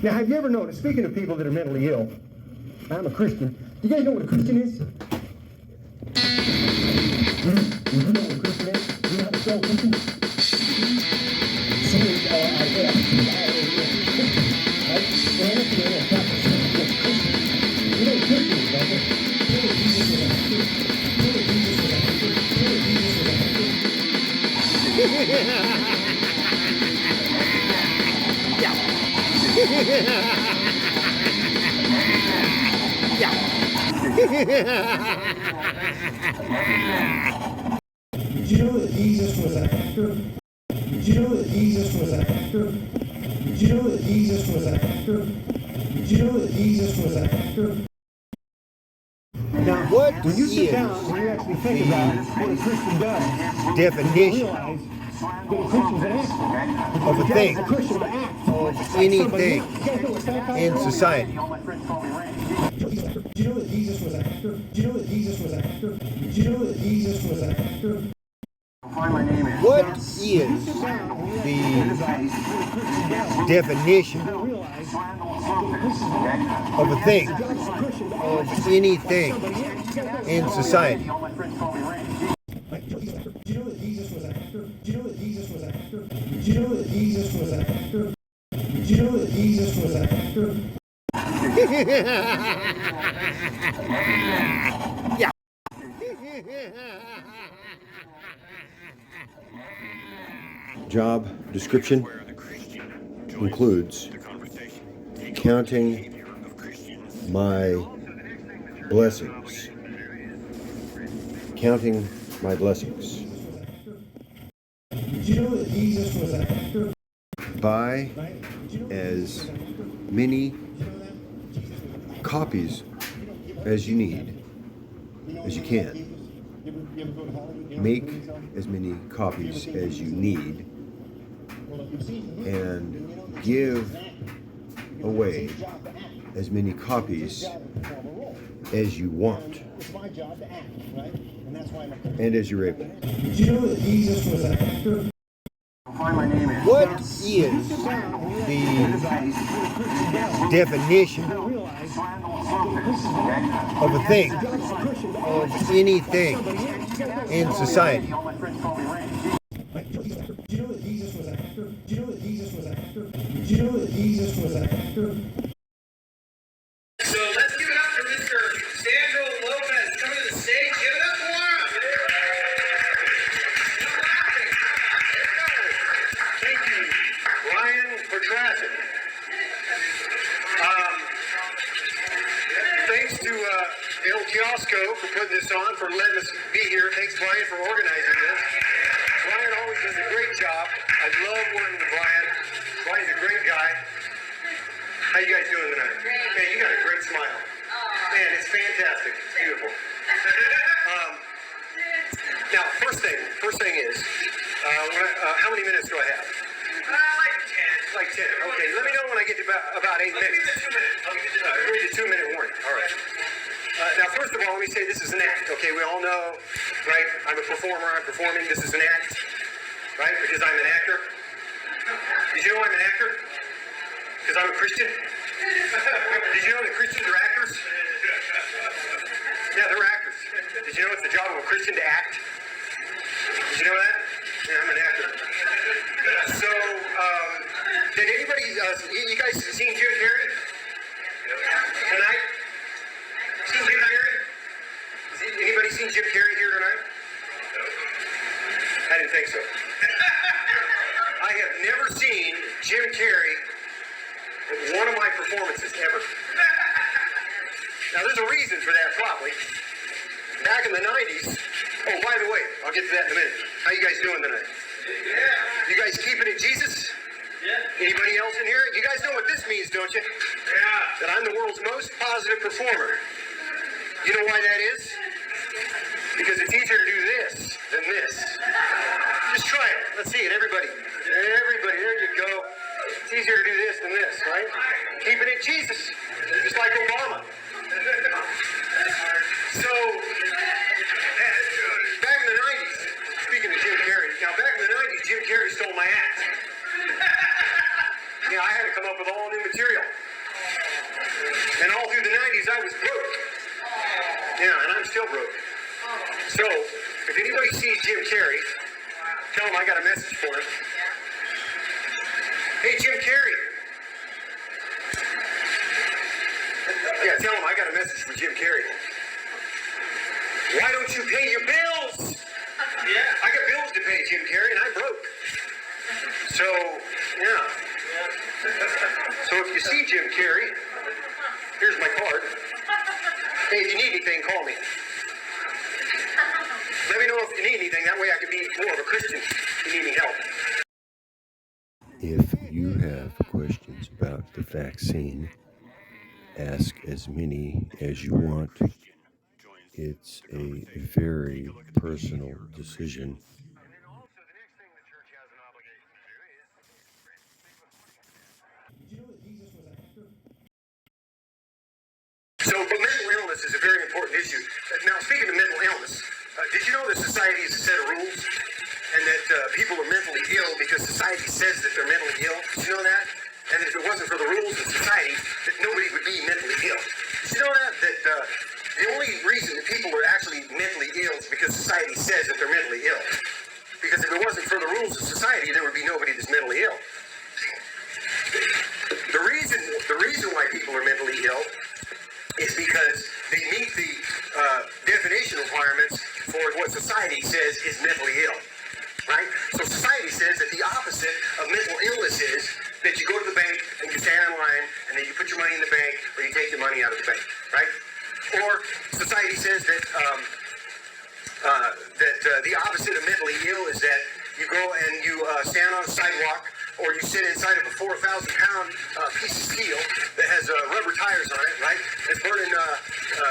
Now, have you ever noticed, speaking of people that are mentally ill, I'm a Christian. Do you guys know what a Christian is? Do you know what a Christian is? Do you know how to spell Christian? Did you know that Jesus was an actor? Did you know that Jesus was an actor? Did you know that Jesus was an actor? Did you know that Jesus was an actor? Now, when you sit down and you actually think about what a Christian does, definition realize that a Christian's an actor. of a thing, A Christian to act of anything in society. Do you know that Jesus was an actor? Do you know that Jesus was an actor? Do you know that Jesus was an actor? What is the definition of a thing, of anything in society? Do you know that Jesus was an actor? Do you know that Jesus was an actor? Do you know that Jesus was an actor? Do you know that Jesus was an actor? Yeah. Job description includes counting my blessings. Counting my blessings. Did you know that Jesus was an actor? Buy as many copies as you need, as you can. Make as many copies as you need and give away as many copies as you want and as you're able. Did you know that Jesus was an actor? What is the definition of a thing, of anything in society? Do you know that Jesus was an actor? Do you know that Jesus was an actor? Do you know that Jesus was an actor? So let's give it up for Mr. Sandro Lopez coming to the stage. Give it up for him. Thank you, Ryan, for traffic. Thanks to El Kiosco for putting this on, for letting us be here. Thanks, Brian, for organizing this. Brian always does a great job. I love working with Brian. Brian's a great guy. How you guys doing tonight? Man, you got a great smile. Man, it's fantastic. It's beautiful. Now, first thing is, how many minutes do I have? Like 10. Okay, let me know when I get to about 8 minutes. Read the 2-minute warning. All right. Now, first of all, let me say this is an act. Okay, we all know, right? I'm a performer. I'm performing. This is an act, right? Because I'm an actor. Did you know I'm an actor? Because I'm a Christian. Did you know that Christians are actors? Yeah, they're actors. Did you know it's the job of a Christian to act? Did you know that? Yeah, I'm an actor. So, did anybody, you guys seen Jim Carrey? Tonight? Seen Jim Carrey? Anybody seen Jim Carrey here tonight? I didn't think so. I have never seen Jim Carrey at one of my performances ever. Now, there's a reason for that, probably. Back in the 90s, oh, by the way, I'll get to that in a minute. How you guys doing tonight? Yeah. You guys keeping it Jesus? Yeah. Anybody else in here? You guys know what this means, don't you? Yeah. That I'm the world's most positive performer. You know why that is? Because it's easier to do this than this. Just try it. Let's see it, everybody. Everybody, there you go. It's easier to do this than this, right? Keeping it Jesus. Just like Obama. So, back in the 90s, speaking of Jim Carrey, now back in the 90s, Jim Carrey stole my act. Yeah, I had to come up with all new material. jailbroken. So, if anybody sees Jim Carrey, tell him I got a message for him. Hey, Jim Carrey. Yeah, tell him I got a message for Jim Carrey. Why don't you pay your bills? Yeah, I got bills to pay, Jim Carrey, and I'm broke. So, yeah. So if you see Jim Carrey, here's my card. Hey, if you need anything, call me. Let me know if you need anything. That way I can be more of a Christian if you need any help. If you have questions about the vaccine, ask as many as you want. It's a very personal decision. So, but mental illness is a very important issue. Now, speaking of mental illness, did you know that society is a set of rules? And that people are mentally ill because society says that they're mentally ill? Did you know that? And that if it wasn't for the rules of society, that nobody would be mentally ill. Did you know that? That the only reason that people are actually mentally ill is because society says that they're mentally ill. Because if it wasn't for the rules of society, there would be nobody that's mentally ill. The reason why people are mentally ill is because they meet the definition requirements for what society says is mentally ill, right? So society says that the opposite of mental illness is that you go to the bank and you stand in line and then you put your money in the bank or you take your money out of the bank, right? Or society says that the opposite of mentally ill is that you go and you stand on a sidewalk or you sit inside of a 4,000-pound piece of steel that has rubber tires on it, right? It's burning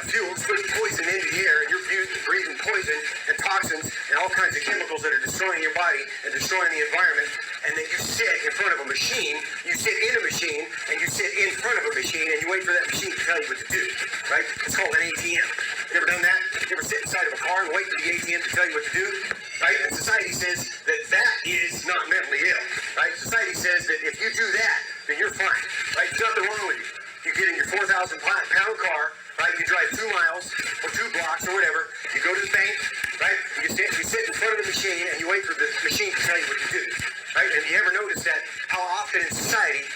fuel, it's putting poison into the air, and you're breathing poison and toxins and all kinds of chemicals that are destroying your body and destroying the environment. And then you sit in front of a machine, you sit in a machine, and you sit in front of a machine, and you wait for that machine to tell you what to do, right? It's called an ATM. You ever done that? You ever sit inside of a car and wait for the ATM to tell you what to do, right? And society says that that is not mentally ill, right? Society says that if you do that, then you're fine, right? There's nothing wrong with you. You get in your 4,000-pound car, right? You drive 2 miles or 2 blocks or whatever. You go to the bank, right? You sit in front of the machine and you wait for the machine to tell you what to do, right? And you ever notice that how often in society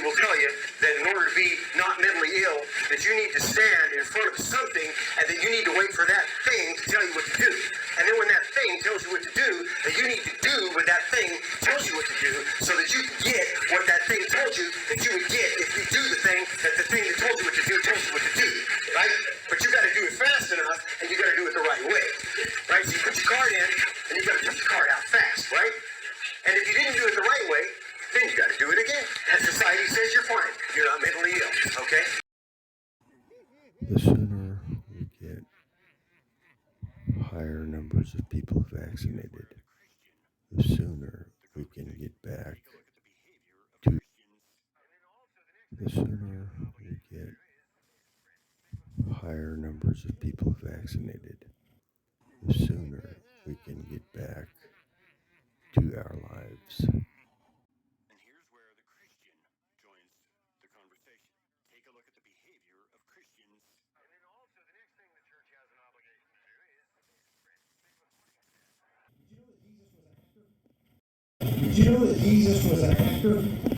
will tell you that in order to be not mentally ill, that you need to stand in front of something and that you need to wait for that thing to tell you what to do. And then when that thing tells you what to do, that you need to do what that thing tells you what to do so that you can get what that thing told you that you would get if you do the thing that the thing that told you what to do tells you what to do, right? But you got to do it fast enough and you got to do it the right way, right? So you put your card in and you got to put your card out fast, right? And if you didn't do it the right way, then you got to do it again. And society says you're fine. You're not mentally ill, okay? The sooner we get higher numbers of people vaccinated, the sooner we can get back to the sooner we get higher numbers of people vaccinated, the sooner we can get back to our lives. And here's where the Christian joins the conversation. Take a look at the behavior of Christians. And then also the next thing the church has an obligation to do is... Did you know that Jesus was an actor?